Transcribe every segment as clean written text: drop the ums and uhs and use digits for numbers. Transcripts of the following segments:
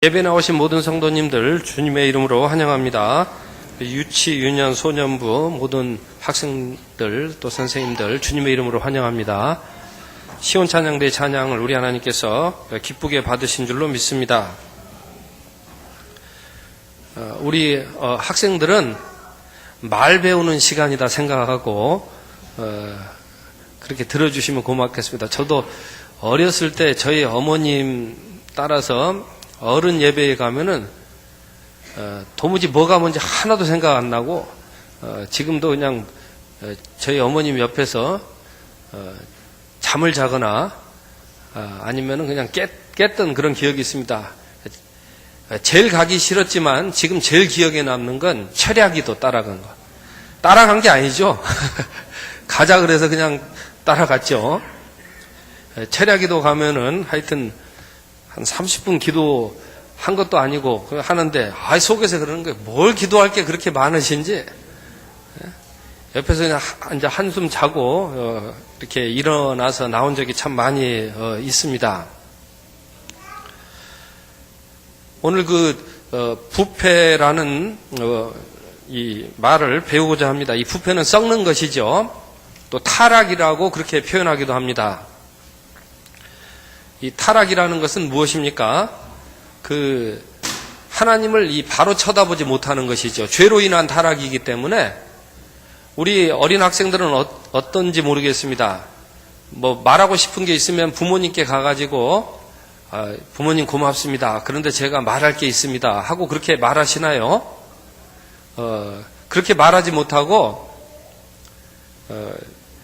예배 나오신 모든 성도님들 주님의 이름으로 환영합니다. 유치, 유년, 소년부 모든 학생들 또 선생님들 주님의 이름으로 환영합니다. 시온 찬양대 찬양을 우리 하나님께서 기쁘게 받으신 줄로 믿습니다. 우리 학생들은 말 배우는 시간이다 생각하고 그렇게 들어주시면 고맙겠습니다. 저도 어렸을 때 저희 어머님 따라서 어른 예배에 가면은 도무지 뭐가 뭔지 하나도 생각 안 나고 지금도 그냥 저희 어머님 옆에서 잠을 자거나 아니면은 그냥 깼던 그런 기억이 있습니다. 제일 가기 싫었지만 지금 제일 기억에 남는 건 철야기도 따라간 거. 따라간 게 아니죠. 가자 그래서 그냥 따라갔죠. 철야기도 가면은 하여튼 한 30분 기도 한 것도 아니고 하는데 속에서 그러는 거예요. 뭘 기도할 게 그렇게 많으신지. 옆에서 그냥 이제 한숨 자고 이렇게 일어나서 나온 적이 참 많이 있습니다. 오늘 부패라는 이 말을 배우고자 합니다. 이 부패는 썩는 것이죠. 또 타락이라고 그렇게 표현하기도 합니다. 이 타락이라는 것은 무엇입니까? 하나님을 바로 쳐다보지 못하는 것이죠. 죄로 인한 타락이기 때문에 우리 어린 학생들은 어떤지 모르겠습니다. 말하고 싶은 게 있으면 부모님께 가가지고 부모님 고맙습니다. 그런데 제가 말할 게 있습니다. 하고 그렇게 말하시나요? 그렇게 말하지 못하고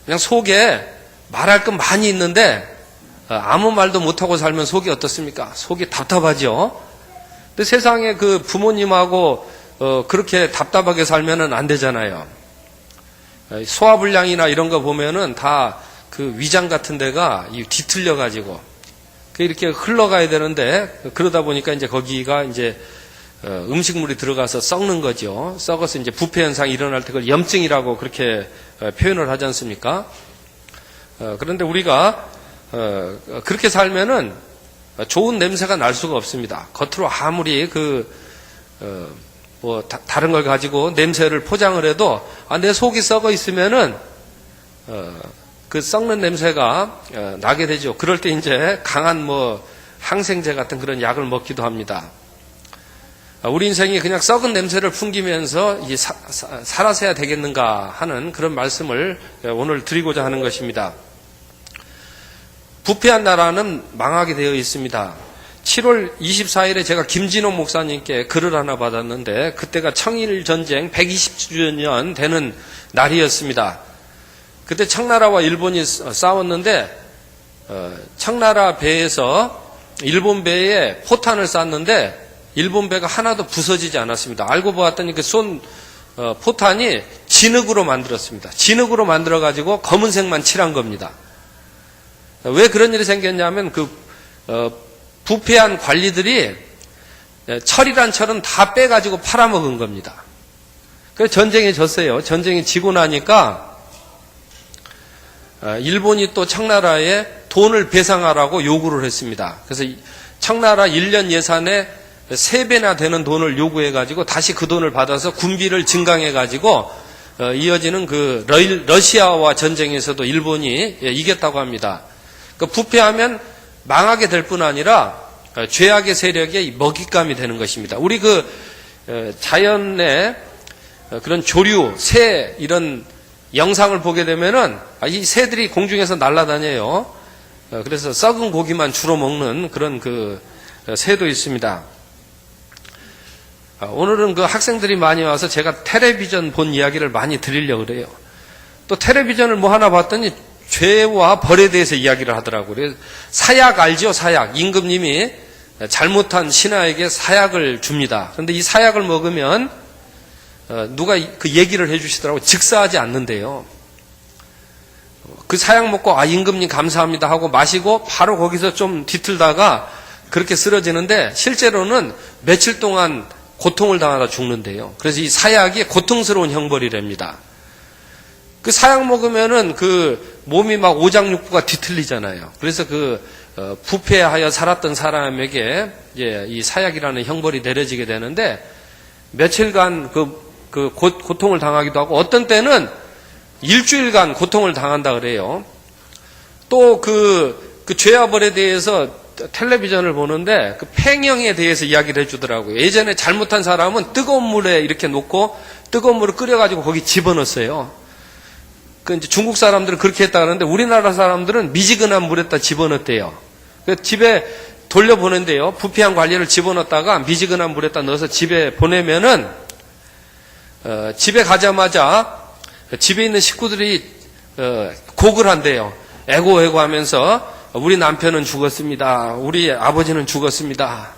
그냥 속에 말할 건 많이 있는데 아무 말도 못하고 살면 속이 어떻습니까? 속이 답답하죠. 근데 세상에 부모님하고 그렇게 답답하게 살면은 안 되잖아요. 소화불량이나 이런 거 보면은 다 위장 같은 데가 뒤틀려 가지고 이렇게 흘러가야 되는데 그러다 보니까 이제 거기가 이제 음식물이 들어가서 썩는 거죠. 썩어서 이제 부패 현상이 일어날 때 그걸 염증이라고 그렇게 표현을 하지 않습니까? 그런데 우리가 그렇게 살면은 좋은 냄새가 날 수가 없습니다. 겉으로 아무리 다른 걸 가지고 냄새를 포장을 해도 내 속이 썩어 있으면은 그 썩는 냄새가 나게 되죠. 그럴 때 이제 강한 항생제 같은 그런 약을 먹기도 합니다. 우리 인생이 그냥 썩은 냄새를 풍기면서 살아서야 되겠는가 하는 그런 말씀을 오늘 드리고자 하는 것입니다. 부패한 나라는 망하게 되어 있습니다. 7월 24일에 제가 김진호 목사님께 글을 하나 받았는데 그때가 청일전쟁 120주년 되는 날이었습니다. 그때 청나라와 일본이 싸웠는데 청나라 배에서 일본 배에 포탄을 쐈는데 일본 배가 하나도 부서지지 않았습니다. 알고 보았더니 포탄이 진흙으로 만들었습니다. 진흙으로 만들어가지고 검은색만 칠한 겁니다. 왜 그런 일이 생겼냐면 부패한 관리들이 철이란 철은 다 빼가지고 팔아먹은 겁니다. 그래서 전쟁에 졌어요. 전쟁이 지고 나니까 일본이 또 청나라에 돈을 배상하라고 요구를 했습니다. 그래서 청나라 1년 예산의 3배나 되는 돈을 요구해가지고 다시 그 돈을 받아서 군비를 증강해가지고 이어지는 러시아와 전쟁에서도 일본이 이겼다고 합니다. 부패하면 망하게 될 뿐 아니라 죄악의 세력의 먹잇감이 되는 것입니다. 우리 자연의 그런 조류, 새 이런 영상을 보게 되면은 이 새들이 공중에서 날아다녀요. 그래서 썩은 고기만 주로 먹는 그런 새도 있습니다. 오늘은 학생들이 많이 와서 제가 텔레비전 본 이야기를 많이 드리려고 그래요. 또 텔레비전을 하나 봤더니 죄와 벌에 대해서 이야기를 하더라고요. 그래서 사약 알죠? 사약. 임금님이 잘못한 신하에게 사약을 줍니다. 그런데 이 사약을 먹으면 누가 그 얘기를 해주시더라고요. 즉사하지 않는데요. 그 사약 먹고 임금님 감사합니다 하고 마시고 바로 거기서 좀 뒤틀다가 그렇게 쓰러지는데 실제로는 며칠 동안 고통을 당하다 죽는데요. 그래서 이 사약이 고통스러운 형벌이랍니다. 그 사약 먹으면은 몸이 막 오장육부가 뒤틀리잖아요. 그래서 부패하여 살았던 사람에게 이제 이 사약이라는 형벌이 내려지게 되는데 며칠간 그 고통을 당하기도 하고 어떤 때는 일주일간 고통을 당한다 그래요. 또 그 죄와벌에 대해서 텔레비전을 보는데 그 팽형에 대해서 이야기를 해주더라고요. 예전에 잘못한 사람은 뜨거운 물에 이렇게 놓고 뜨거운 물을 끓여가지고 거기 집어넣었어요. 그 이제 중국 사람들은 그렇게 했다 그러는데 우리나라 사람들은 미지근한 물에다 집어넣었대요. 그 집에 돌려보낸대요. 부패한 관리를 집어넣었다가 미지근한 물에다 넣어서 집에 보내면은 집에 가자마자 집에 있는 식구들이 곡을 한대요. 애고애고 하면서 우리 남편은 죽었습니다. 우리 아버지는 죽었습니다.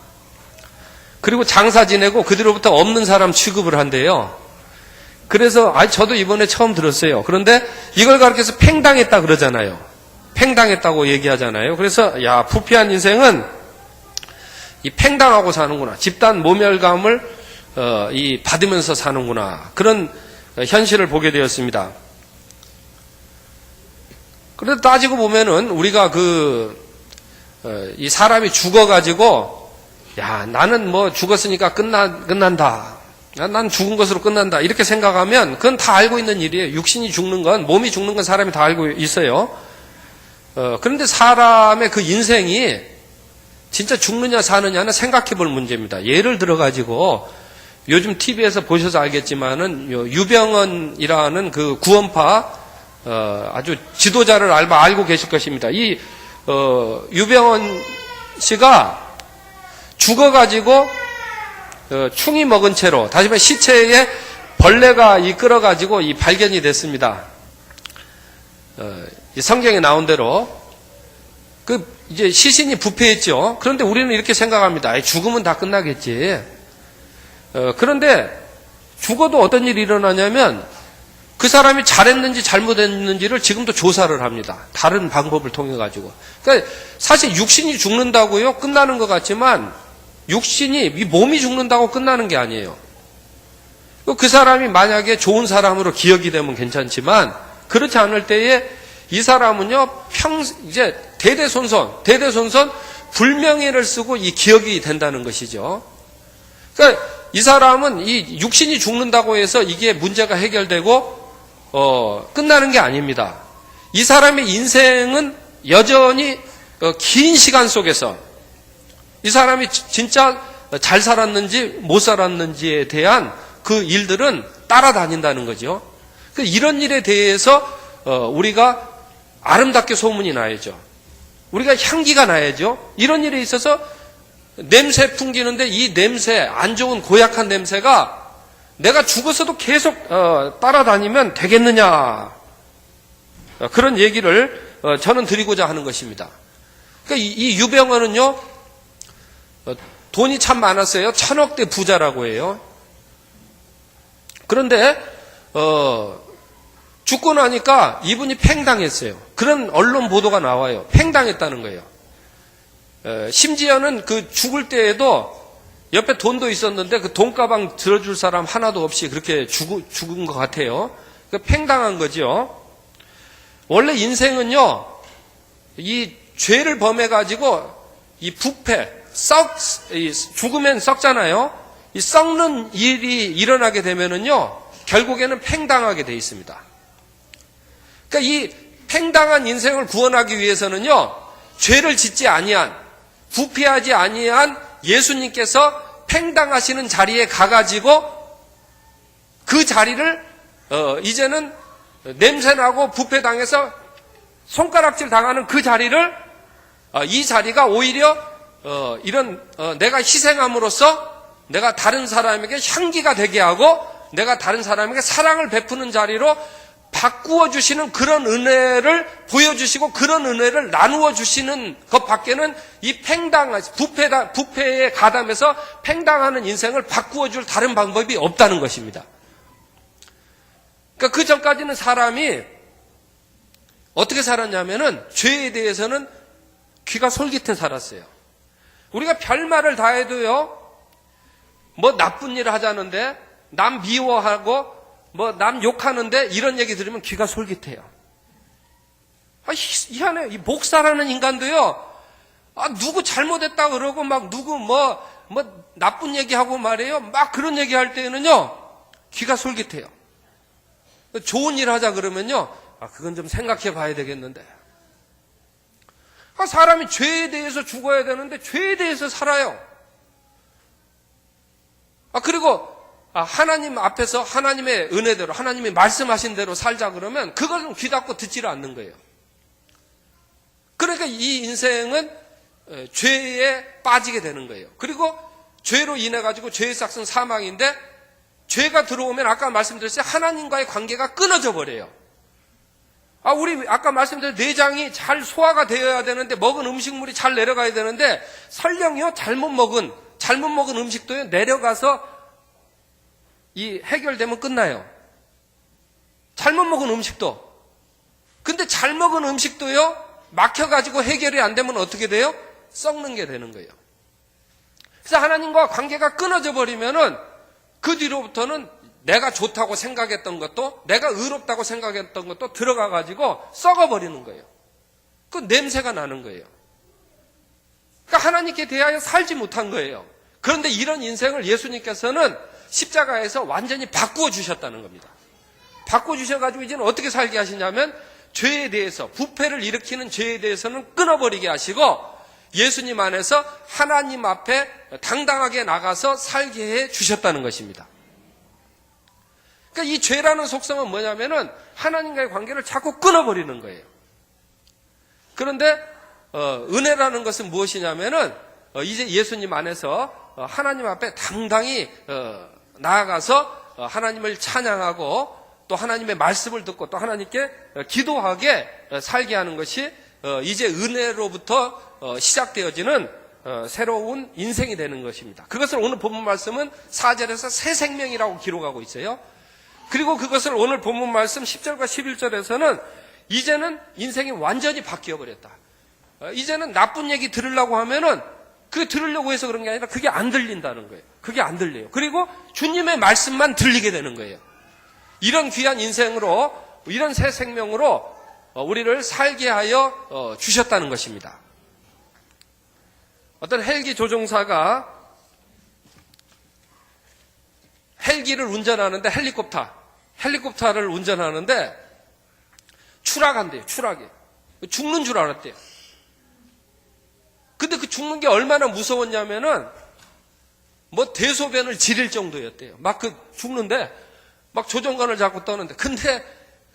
그리고 장사 지내고 그 뒤로부터 없는 사람 취급을 한대요. 그래서 저도 이번에 처음 들었어요. 그런데 이걸 가르쳐서 팽당했다 그러잖아요. 팽당했다고 얘기하잖아요. 그래서 야, 부패한 인생은 이 팽당하고 사는구나. 집단 모멸감을 받으면서 사는구나. 그런 현실을 보게 되었습니다. 그래도 따지고 보면은 우리가 이 사람이 죽어가지고 야, 나는 뭐 죽었으니까 끝난다. 난 죽은 것으로 끝난다. 이렇게 생각하면 그건 다 알고 있는 일이에요. 육신이 죽는 건, 몸이 죽는 건 사람이 다 알고 있어요. 그런데 사람의 그 인생이 진짜 죽느냐 사느냐는 생각해 볼 문제입니다. 예를 들어가지고 요즘 TV에서 보셔서 알겠지만은 유병언이라는 그 구원파 아주 지도자를 알고 계실 것입니다. 이 유병언 씨가 죽어가지고 충이 먹은 채로 다시 말해 시체에 벌레가 끌어가지고 발견이 됐습니다. 이 성경에 나온 대로 이제 시신이 부패했죠. 그런데 우리는 이렇게 생각합니다. 죽으면 다 끝나겠지. 그런데 죽어도 어떤 일이 일어나냐면 그 사람이 잘했는지 잘못했는지를 지금도 조사를 합니다. 다른 방법을 통해 가지고. 그러니까 사실 육신이 죽는다고요 끝나는 것 같지만 육신이 이 몸이 죽는다고 끝나는 게 아니에요. 그 사람이 만약에 좋은 사람으로 기억이 되면 괜찮지만 그렇지 않을 때에 이 사람은요 이제 대대손손 불명예를 쓰고 이 기억이 된다는 것이죠. 그러니까 이 사람은 이 육신이 죽는다고 해서 이게 문제가 해결되고 끝나는 게 아닙니다. 이 사람의 인생은 여전히 긴 시간 속에서 이 사람이 진짜 잘 살았는지 못 살았는지에 대한 그 일들은 따라다닌다는 거죠. 이런 일에 대해서 우리가 아름답게 소문이 나야죠. 우리가 향기가 나야죠. 이런 일에 있어서 냄새 풍기는데 이 냄새, 안 좋은 고약한 냄새가 내가 죽어서도 계속 따라다니면 되겠느냐. 그런 얘기를 저는 드리고자 하는 것입니다. 그러니까 이 유병언은요, 돈이 참 많았어요. 1000억대 부자라고 해요. 그런데 죽고 나니까 이분이 팽당했어요. 그런 언론 보도가 나와요. 팽당했다는 거예요. 심지어는 그 죽을 때에도 옆에 돈도 있었는데 그 돈가방 들어줄 사람 하나도 없이 그렇게 죽은 것 같아요. 팽당한 거죠. 원래 인생은요, 이 죄를 범해가지고 이 부패, 죽으면 썩잖아요. 이 썩는 일이 일어나게 되면은요, 결국에는 팽당하게 돼 있습니다. 그러니까 이 팽당한 인생을 구원하기 위해서는요, 죄를 짓지 아니한, 부패하지 아니한 예수님께서 팽당하시는 자리에 가가지고 그 자리를 이제는 냄새나고 부패당해서 손가락질 당하는 그 자리를 이 자리가 오히려 이런 내가 희생함으로써 내가 다른 사람에게 향기가 되게 하고 내가 다른 사람에게 사랑을 베푸는 자리로 바꾸어 주시는 그런 은혜를 보여주시고 그런 은혜를 나누어 주시는 것 밖에는 이 부패에 가담해서 팽당하는 인생을 바꾸어 줄 다른 방법이 없다는 것입니다. 그러니까 그 전까지는 사람이 어떻게 살았냐면은 죄에 대해서는 귀가 솔깃해 살았어요. 우리가 별말을 다 해도요, 뭐 나쁜 일을 하자는데 남 미워하고 뭐 남 욕하는데 이런 얘기 들으면 귀가 솔깃해요. 희한해요. 이 목사라는 인간도요, 누구 잘못했다 그러고 막 누구 뭐 나쁜 얘기하고 말이에요. 막 그런 얘기할 때는요, 귀가 솔깃해요. 좋은 일 하자 그러면요, 그건 좀 생각해 봐야 되겠는데. 사람이 죄에 대해서 죽어야 되는데 죄에 대해서 살아요. 그리고 하나님 앞에서 하나님의 은혜대로 하나님이 말씀하신 대로 살자 그러면 그걸 귀 닫고 듣지를 않는 거예요. 그러니까 이 인생은 죄에 빠지게 되는 거예요. 그리고 죄로 인해 가지고 죄의 삭은 사망인데, 죄가 들어오면 아까 말씀드렸어요, 하나님과의 관계가 끊어져 버려요. 우리 아까 말씀드린 내장이 잘 소화가 되어야 되는데, 먹은 음식물이 잘 내려가야 되는데, 설령요 잘못 먹은 음식도요 내려가서 이 해결되면 끝나요. 잘못 먹은 음식도. 근데 잘 먹은 음식도요 막혀가지고 해결이 안 되면 어떻게 돼요? 썩는 게 되는 거예요. 그래서 하나님과 관계가 끊어져 버리면은 그 뒤로부터는 내가 좋다고 생각했던 것도, 내가 의롭다고 생각했던 것도 들어가가지고 썩어버리는 거예요. 그 냄새가 나는 거예요. 그러니까 하나님께 대하여 살지 못한 거예요. 그런데 이런 인생을 예수님께서는 십자가에서 완전히 바꾸어 주셨다는 겁니다. 바꾸어 주셔가지고 이제는 어떻게 살게 하시냐면, 죄에 대해서, 부패를 일으키는 죄에 대해서는 끊어버리게 하시고, 예수님 안에서 하나님 앞에 당당하게 나가서 살게 해 주셨다는 것입니다. 그러니까 이 죄라는 속성은 뭐냐면은 하나님과의 관계를 자꾸 끊어버리는 거예요. 그런데 은혜라는 것은 무엇이냐면은 이제 예수님 안에서 하나님 앞에 당당히 나아가서 하나님을 찬양하고 또 하나님의 말씀을 듣고 또 하나님께 기도하게 살게 하는 것이 이제 은혜로부터 시작되어지는 새로운 인생이 되는 것입니다. 그것을 오늘 본문 말씀은 4절에서 새 생명이라고 기록하고 있어요. 그리고 그것을 오늘 본문 말씀 10절과 11절에서는 이제는 인생이 완전히 바뀌어버렸다. 이제는 나쁜 얘기 들으려고 하면은 그게 들으려고 해서 그런 게 아니라 그게 안 들린다는 거예요. 그게 안 들려요. 그리고 주님의 말씀만 들리게 되는 거예요. 이런 귀한 인생으로, 이런 새 생명으로 우리를 살게 하여 주셨다는 것입니다. 어떤 헬기 조종사가 헬기를 운전하는데, 헬리콥터를 운전하는데 추락한대요. 추락이. 죽는 줄 알았대요. 근데 그 죽는 게 얼마나 무서웠냐면은 대소변을 지릴 정도였대요. 막 죽는데 막 조종관을 잡고 떠는데, 근데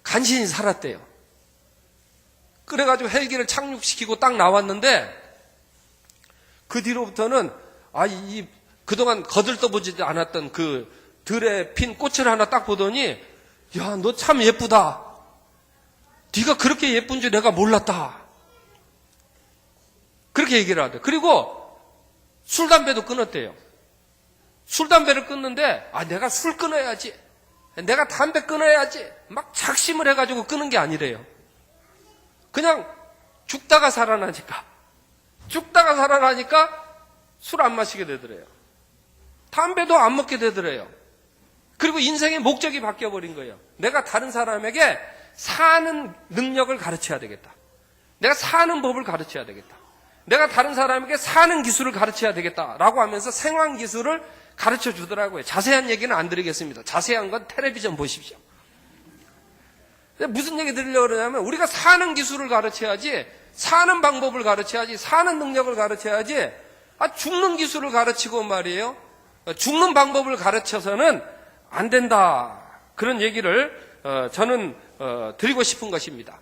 간신히 살았대요. 그래가지고 헬기를 착륙시키고 딱 나왔는데, 그 뒤로부터는 그동안 거들떠보지도 않았던 그 들에 핀 꽃을 하나 딱 보더니, 야, 너 참 예쁘다. 네가 그렇게 예쁜 줄 내가 몰랐다. 그렇게 얘기를 하대. 그리고 술, 담배도 끊었대요. 술, 담배를 끊는데, 내가 술 끊어야지, 내가 담배 끊어야지, 막 작심을 해가지고 끊은 게 아니래요. 그냥 죽다가 살아나니까 술 안 마시게 되더래요. 담배도 안 먹게 되더래요. 그리고 인생의 목적이 바뀌어버린 거예요. 내가 다른 사람에게 사는 능력을 가르쳐야 되겠다. 내가 사는 법을 가르쳐야 되겠다. 내가 다른 사람에게 사는 기술을 가르쳐야 되겠다라고 하면서 생활 기술을 가르쳐 주더라고요. 자세한 얘기는 안 드리겠습니다. 자세한 건 텔레비전 보십시오. 무슨 얘기 드리려고 그러냐면, 우리가 사는 기술을 가르쳐야지, 사는 방법을 가르쳐야지, 사는 능력을 가르쳐야지, 죽는 기술을 가르치고 말이에요, 죽는 방법을 가르쳐서는 안 된다. 그런 얘기를 저는 드리고 싶은 것입니다.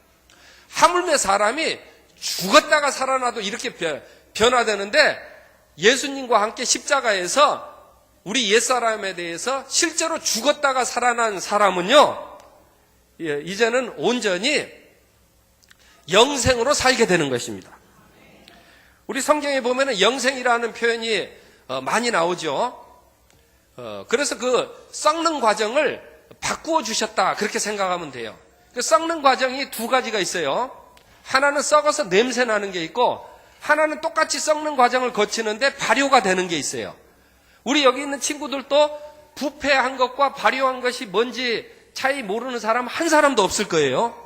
하물며 사람이 죽었다가 살아나도 이렇게 변화되는데, 예수님과 함께 십자가에서 우리 옛사람에 대해서 실제로 죽었다가 살아난 사람은요, 이제는 온전히 영생으로 살게 되는 것입니다. 우리 성경에 보면은 영생이라는 표현이 많이 나오죠. 그래서 그 썩는 과정을 바꾸어 주셨다, 그렇게 생각하면 돼요. 그 썩는 과정이 두 가지가 있어요. 하나는 썩어서 냄새 나는 게 있고, 하나는 똑같이 썩는 과정을 거치는데 발효가 되는 게 있어요. 우리 여기 있는 친구들도 부패한 것과 발효한 것이 뭔지 차이 모르는 사람 한 사람도 없을 거예요.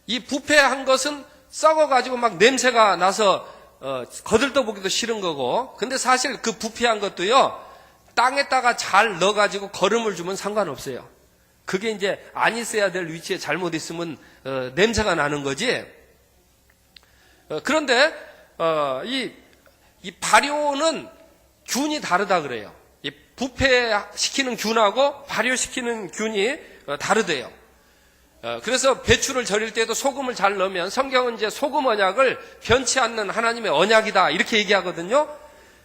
이 부패한 것은 썩어가지고 막 냄새가 나서 거들떠보기도 싫은 거고, 근데 사실 그 부패한 것도요, 땅에다가 잘 넣어가지고 거름을 주면 상관없어요. 그게 이제 안 있어야 될 위치에 잘못 있으면 냄새가 나는 거지. 그런데 이 발효는 균이 다르다 그래요. 이 부패시키는 균하고 발효시키는 균이 다르대요. 그래서 배추를 절일 때도 소금을 잘 넣으면 성경은 이제 소금 언약을 변치 않는 하나님의 언약이다 이렇게 얘기하거든요.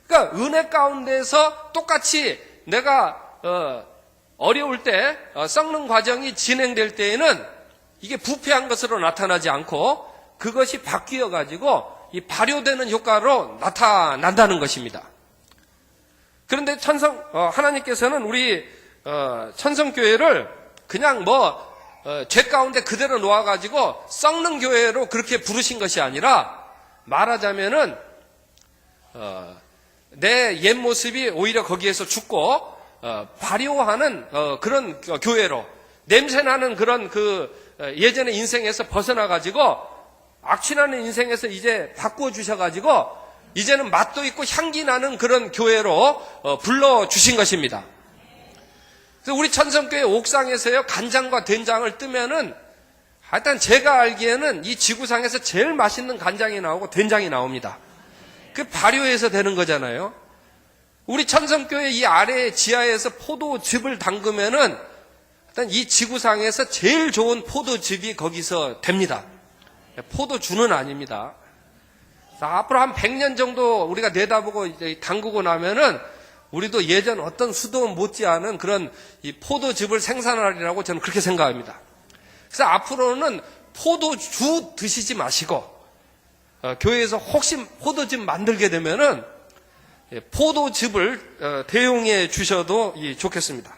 그러니까 은혜 가운데서 똑같이 내가 어려울 때 썩는 과정이 진행될 때에는 이게 부패한 것으로 나타나지 않고 그것이 바뀌어 가지고 이 발효되는 효과로 나타난다는 것입니다. 그런데 하나님께서는 우리 천성교회를 그냥 죄 가운데 그대로 놓아가지고 썩는 교회로 그렇게 부르신 것이 아니라, 말하자면은 내 옛 모습이 오히려 거기에서 죽고 발효하는 그런 교회로, 냄새나는 그런 예전의 인생에서 벗어나가지고 악취나는 인생에서 이제 바꾸어 주셔가지고 이제는 맛도 있고 향기 나는 그런 교회로 불러주신 것입니다. 그래서 우리 천성교회 옥상에서요, 간장과 된장을 뜨면은, 하여튼 제가 알기에는 이 지구상에서 제일 맛있는 간장이 나오고 된장이 나옵니다. 그 발효해서 되는 거잖아요. 우리 천성교회 이 아래 지하에서 포도즙을 담그면은, 일단 이 지구상에서 제일 좋은 포도즙이 거기서 됩니다. 포도주는 아닙니다. 앞으로 한 100년 정도 우리가 내다보고 이제 담그고 나면은, 우리도 예전 어떤 수도 못지않은 그런 이 포도즙을 생산하리라고 저는 그렇게 생각합니다. 그래서 앞으로는 포도주 드시지 마시고, 교회에서 혹시 포도즙 만들게 되면은 포도즙을 대용해 주셔도 좋겠습니다.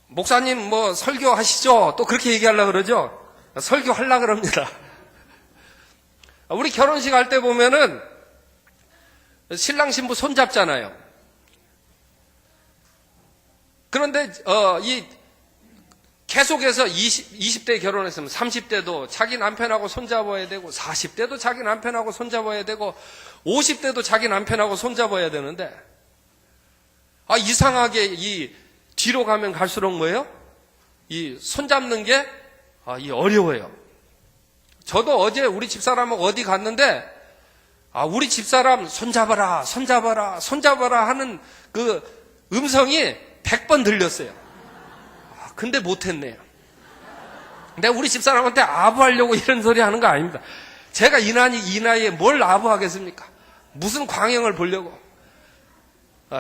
목사님 설교하시죠? 또 그렇게 얘기하려고 그러죠? 설교하려고 그럽니다. 우리 결혼식 할 때 보면은 신랑 신부 손잡잖아요. 그런데 계속해서 20대 결혼했으면 30대도 자기 남편하고 손잡아야 되고, 40대도 자기 남편하고 손잡아야 되고, 50대도 자기 남편하고 손잡아야 되는데, 이상하게 이 뒤로 가면 갈수록 뭐예요? 이 손잡는 게 어려워요. 저도 어제 우리 집사람하고 어디 갔는데, 우리 집사람 손잡아라, 손잡아라, 손잡아라 하는 그 음성이 100번 들렸어요. 근데 못했네요. 내가 우리 집사람한테 아부하려고 이런 소리 하는 거 아닙니다. 제가 이 나이에 뭘 아부하겠습니까? 무슨 광영을 보려고.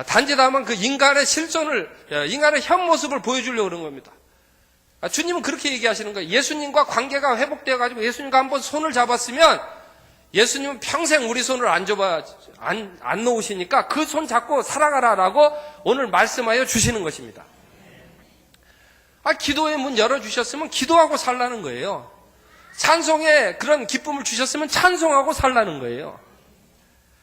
단지 다만 그 인간의 실존을, 인간의 현 모습을 보여주려고 그런 겁니다. 주님은 그렇게 얘기하시는 거예요. 예수님과 관계가 회복되어가지고 예수님과 한번 손을 잡았으면 예수님은 평생 우리 손을 안 놓으시니까 그 손 잡고 살아가라라고 오늘 말씀하여 주시는 것입니다. 기도의 문 열어주셨으면 기도하고 살라는 거예요. 찬송에 그런 기쁨을 주셨으면 찬송하고 살라는 거예요.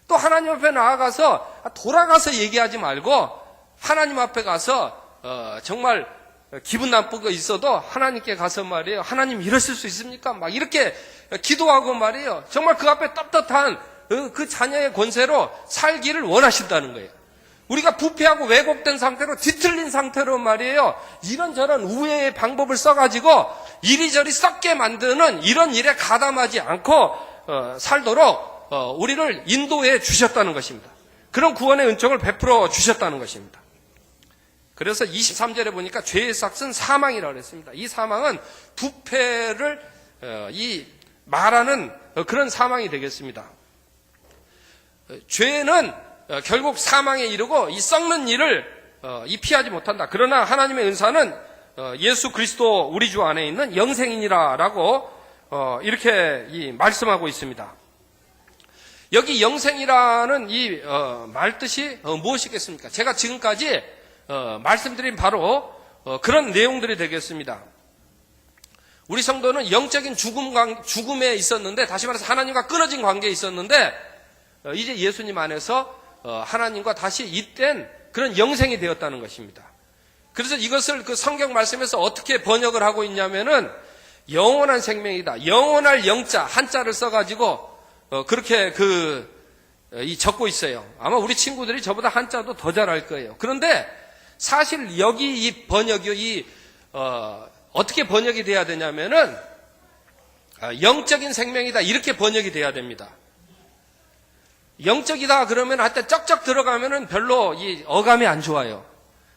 또 하나님 앞에 나아가서 돌아가서 얘기하지 말고 하나님 앞에 가서 정말 기분 나쁘고 있어도 하나님께 가서 말이에요. 하나님 이러실 수 있습니까? 막 이렇게 기도하고 말이에요. 정말 그 앞에 떳떳한 그 자녀의 권세로 살기를 원하신다는 거예요. 우리가 부패하고 왜곡된 상태로 뒤틀린 상태로 말이에요. 이런저런 우회의 방법을 써가지고 이리저리 썩게 만드는 이런 일에 가담하지 않고 살도록 우리를 인도해 주셨다는 것입니다. 그런 구원의 은총을 베풀어 주셨다는 것입니다. 그래서 23절에 보니까 죄의 삭은 사망이라고 했습니다. 이 사망은 부패를 말하는 그런 사망이 되겠습니다. 죄는 결국 사망에 이르고 이 썩는 일을 피하지 못한다. 그러나 하나님의 은사는 예수 그리스도 우리 주 안에 있는 영생이니라라고 이렇게 말씀하고 있습니다. 여기 영생이라는 이 말뜻이 무엇이겠습니까? 제가 지금까지 말씀드린 바로 그런 내용들이 되겠습니다. 우리 성도는 영적인 죽음에 있었는데, 다시 말해서 하나님과 끊어진 관계에 있었는데, 이제 예수님 안에서 하나님과 다시 잇된 그런 영생이 되었다는 것입니다. 그래서 이것을 그 성경 말씀에서 어떻게 번역을 하고 있냐면은, 영원한 생명이다. 영원할 영자 한자를 써가지고 그렇게 이 적고 있어요. 아마 우리 친구들이 저보다 한자도 더 잘할 거예요. 그런데 사실 여기 이 번역이 어떻게 번역이 돼야 되냐면은 영적인 생명이다 이렇게 번역이 돼야 됩니다. 영적이다 그러면 한때 쩍쩍 들어가면은 별로 이 어감이 안 좋아요.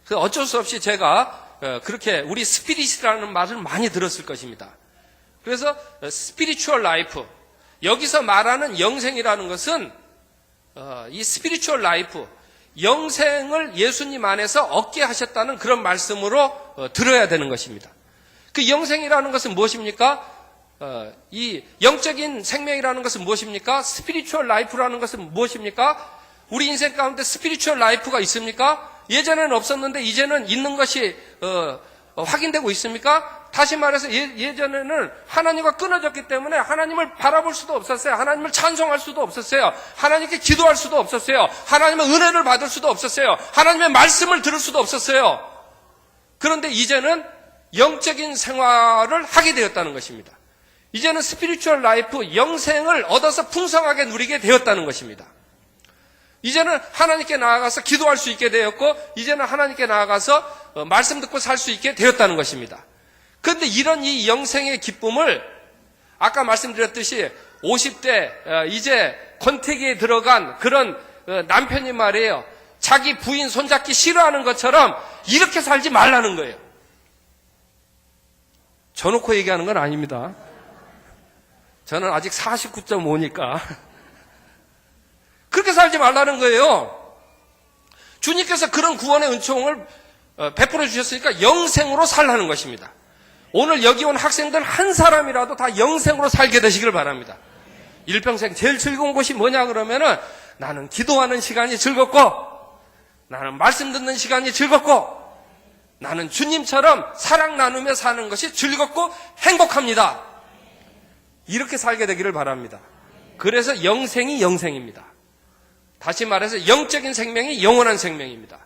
그래서 어쩔 수 없이 제가 그렇게 우리 스피릿이라는 말을 많이 들었을 것입니다. 그래서 스피리추얼 라이프, 여기서 말하는 영생이라는 것은 이 스피리추얼 라이프, 영생을 예수님 안에서 얻게 하셨다는 그런 말씀으로 들어야 되는 것입니다. 그 영생이라는 것은 무엇입니까? 이 영적인 생명이라는 것은 무엇입니까? 스피리추얼 라이프라는 것은 무엇입니까? 우리 인생 가운데 스피리추얼 라이프가 있습니까? 예전에는 없었는데 이제는 있는 것이 확인되고 있습니까? 다시 말해서 예전에는 하나님과 끊어졌기 때문에 하나님을 바라볼 수도 없었어요. 하나님을 찬송할 수도 없었어요. 하나님께 기도할 수도 없었어요. 하나님의 은혜를 받을 수도 없었어요. 하나님의 말씀을 들을 수도 없었어요. 그런데 이제는 영적인 생활을 하게 되었다는 것입니다. 이제는 스피리추얼 라이프, 영생을 얻어서 풍성하게 누리게 되었다는 것입니다. 이제는 하나님께 나아가서 기도할 수 있게 되었고, 이제는 하나님께 나아가서 말씀 듣고 살 수 있게 되었다는 것입니다. 그런데 이런 이 영생의 기쁨을 아까 말씀드렸듯이 50대 이제 권태기에 들어간 그런 남편이 말이에요. 자기 부인 손잡기 싫어하는 것처럼 이렇게 살지 말라는 거예요. 저놓고 얘기하는 건 아닙니다. 저는 아직 49.5니까 그렇게 살지 말라는 거예요. 주님께서 그런 구원의 은총을 베풀어 주셨으니까 영생으로 살라는 것입니다. 오늘 여기 온 학생들 한 사람이라도 다 영생으로 살게 되시길 바랍니다. 일평생 제일 즐거운 것이 뭐냐 그러면은 나는 기도하는 시간이 즐겁고, 나는 말씀 듣는 시간이 즐겁고, 나는 주님처럼 사랑 나누며 사는 것이 즐겁고 행복합니다. 이렇게 살게 되기를 바랍니다. 그래서 영생이 영생입니다. 다시 말해서 영적인 생명이 영원한 생명입니다.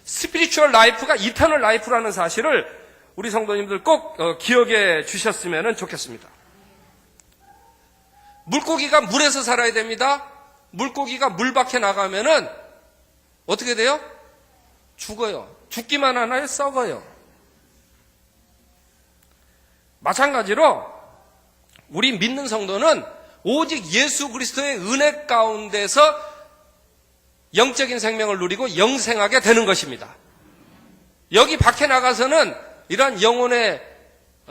스피리추얼 라이프가 이터널 라이프라는 사실을 우리 성도님들 꼭 기억해 주셨으면 좋겠습니다. 물고기가 물에서 살아야 됩니다. 물고기가 물 밖에 나가면은 어떻게 돼요? 죽어요. 죽기만 하나요? 썩어요. 마찬가지로 우리 믿는 성도는 오직 예수 그리스도의 은혜 가운데서 영적인 생명을 누리고 영생하게 되는 것입니다. 여기 밖에 나가서는 이러한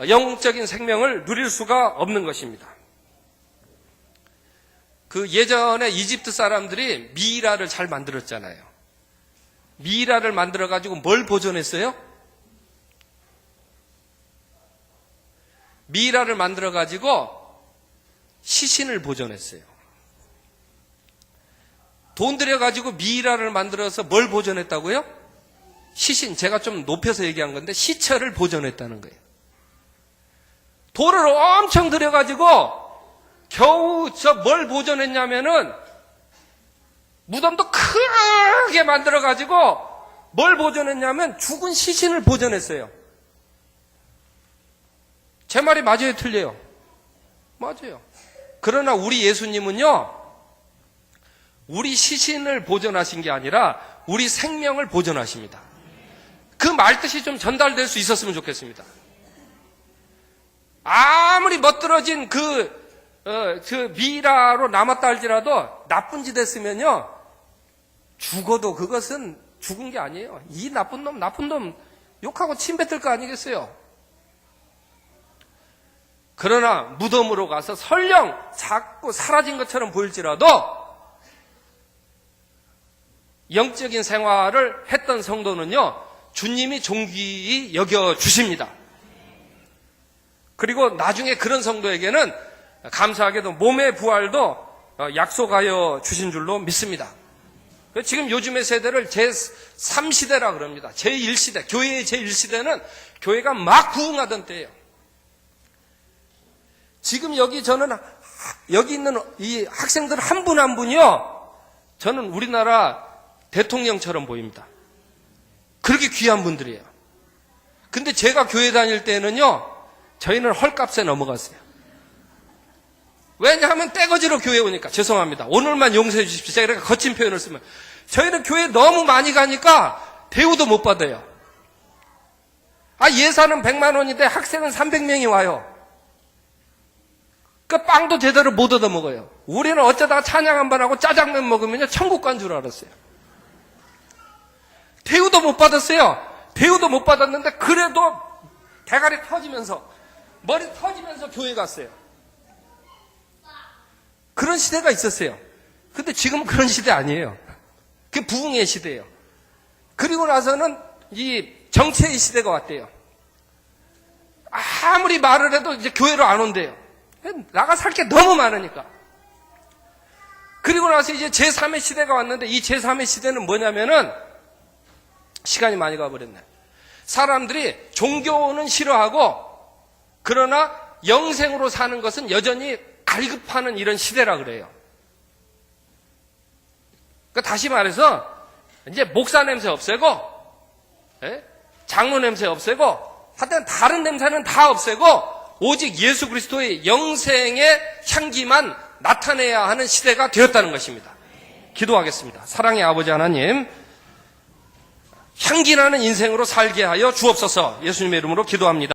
영적인 생명을 누릴 수가 없는 것입니다. 그 예전에 이집트 사람들이 미이라를 잘 만들었잖아요. 미이라를 만들어가지고 뭘 보존했어요? 미이라를 만들어가지고 시신을 보존했어요. 돈 들여가지고 미이라를 만들어서 뭘 보존했다고요? 시신, 제가 좀 높여서 얘기한 건데 시체를 보존했다는 거예요. 돈을 엄청 들여가지고 겨우 뭘 보존했냐면은 무덤도 크게 만들어가지고 뭘 보존했냐면 죽은 시신을 보존했어요. 제 말이 맞아요, 틀려요? 맞아요. 그러나 우리 예수님은요, 우리 시신을 보존하신 게 아니라 우리 생명을 보존하십니다. 그 말뜻이 좀 전달될 수 있었으면 좋겠습니다. 아무리 멋들어진 그 미이라로 남았다 할지라도 나쁜 짓 했으면요, 죽어도 그것은 죽은 게 아니에요. 이 나쁜 놈 욕하고 침 뱉을 거 아니겠어요? 그러나 무덤으로 가서 설령 자꾸 사라진 것처럼 보일지라도 영적인 생활을 했던 성도는요, 주님이 존귀히 여겨주십니다. 그리고 나중에 그런 성도에게는 감사하게도 몸의 부활도 약속하여 주신 줄로 믿습니다. 지금 요즘의 세대를 제3시대라 그럽니다. 제1시대, 교회의 제1시대는 교회가 막 부흥하던 때예요. 지금 저는 여기 있는 이 학생들 한 분 한 분이요, 저는 우리나라 대통령처럼 보입니다. 그렇게 귀한 분들이에요. 근데 제가 교회 다닐 때는요, 저희는 헐값에 넘어갔어요. 왜냐하면 떼거지로 교회 오니까. 죄송합니다. 오늘만 용서해 주십시오. 제가 이렇게 거친 표현을 쓰면. 저희는 교회 너무 많이 가니까 대우도 못 받아요. 예산은 100만 원인데 학생은 300명이 와요. 그 빵도 제대로 못 얻어 먹어요. 우리는 어쩌다가 찬양 한 번 하고 짜장면 먹으면요 천국 간 줄 알았어요. 대우도 못 받았어요. 대우도 못 받았는데 그래도 대가리 터지면서 머리 터지면서 교회 갔어요. 그런 시대가 있었어요. 근데 지금 그런 시대 아니에요. 그게 부흥의 시대예요. 그리고 나서는 이 정체의 시대가 왔대요. 아무리 말을 해도 이제 교회로 안 온대요. 나가 살 게 너무 많으니까. 그리고 나서 이제 제3의 시대가 왔는데 이 제3의 시대는 뭐냐면은 시간이 많이 가버렸네. 사람들이 종교는 싫어하고 그러나 영생으로 사는 것은 여전히 갈급하는 이런 시대라 그래요. 그러니까 다시 말해서 이제 목사 냄새 없애고 장로 냄새 없애고 하여튼 다른 냄새는 다 없애고 오직 예수 그리스도의 영생의 향기만 나타내야 하는 시대가 되었다는 것입니다. 기도하겠습니다. 사랑의 아버지 하나님, 향기나는 인생으로 살게 하여 주옵소서. 예수님의 이름으로 기도합니다.